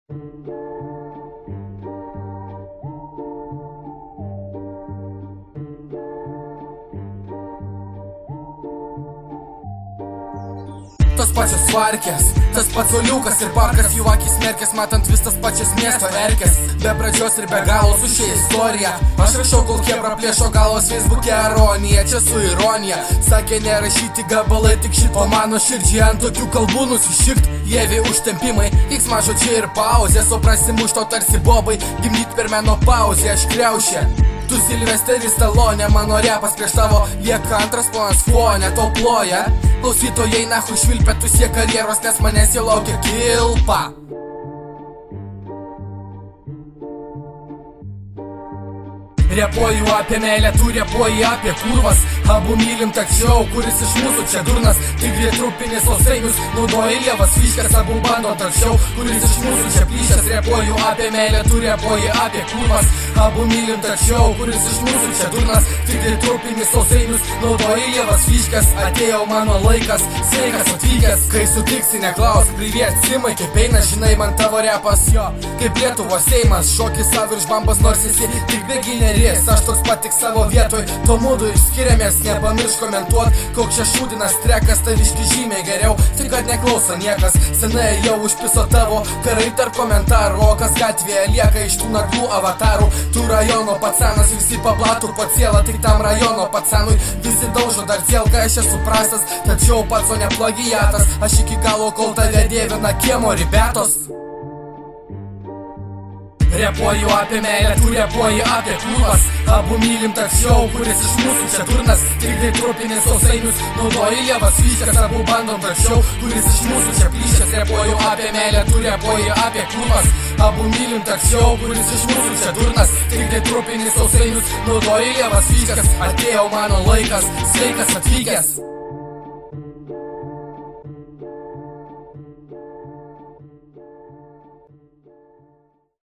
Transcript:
Tos pačios svarkės, tas pats oliukas ir parkas, jų akis merkės, matant vis tas pačias miesto erkės. Be pradžios ir be galo su šia istorija. Aš rašau, kol kebra plėšo galos Facebook'e ironija. Čia su ironija, sakė nerašyti gabalai, tik šito mano širdžiai ant tokių kalbų nusišikt. Jėvi užtempimai, veiksmažodžiai ir pauzės, o prasimušto tarsi bobai, gimdyt per menopauzę aš kriaušė. Tu Silvesteris Stallone, mano repas prieš tavo lieka antras ponas fone, tau ploja. Klausytojai nahu švilpia, tu siek karjeros, nes manęs jau laukia kilpa. Repuoju apie meilę, tu repuoji apie kurvas. Abu mylim, tačiau kuris iš mūsų čia durnas. Tigri trupinis sausainius, naudoji lievas vyškas. Abu bando tačiau, kuris iš mūsų čia plyšęs. Repuoju apie meilę, tu repuoji apie kurvas. Abu mylim, tačiau kuris iš mūsų čia durnas. Tigri trupinis sausainius, naudoji lievas vyškas. Atėjo mano laikas, sveikas atvykęs. Kai sutiksi, neklausk, priviet simai, kaip eina, žinai, man tavo repas jo. Kaip Lietuvos Seimas, šokis savo virš bambas, nors esi tik begineri. Aš toks pat tik savo vietoj, to mūdų išskiriamės, nepamirš komentuot, koks čia šūdinas trekas, taviški žymiai geriau, tik kad neklauso niekas, senai jau užpiso tavo karai tarp komentarų, o kas gatvėje lieka iš tų naglų avatarų, tu rajono pacanas, visi pablatų po cielą, tik tam rajono pacanui, visi daužo dar cielką, aš esu prastas, tačiau pats o ne plagiatas, aš iki galo kol tave dievina kiemo ribetos. Repuoju apie meilę, tu repuoji apie kurvas. Abu mylim, tačiau kuris iš mūsų čia durnas. Tik tai trupinis sausainius, naudoji lievas vyškas. Abu bandom, tačiau kuris iš mūsų čia plyšęs. Repuoju apie meilę, tu repuoji apie kurvas. Abu mylim, tačiau kuris iš mūsų čia durnas. Tik tai trupinis sausainius, naudoji lievas vyškas. Atėjo mano laikas, sveikas atvykęs.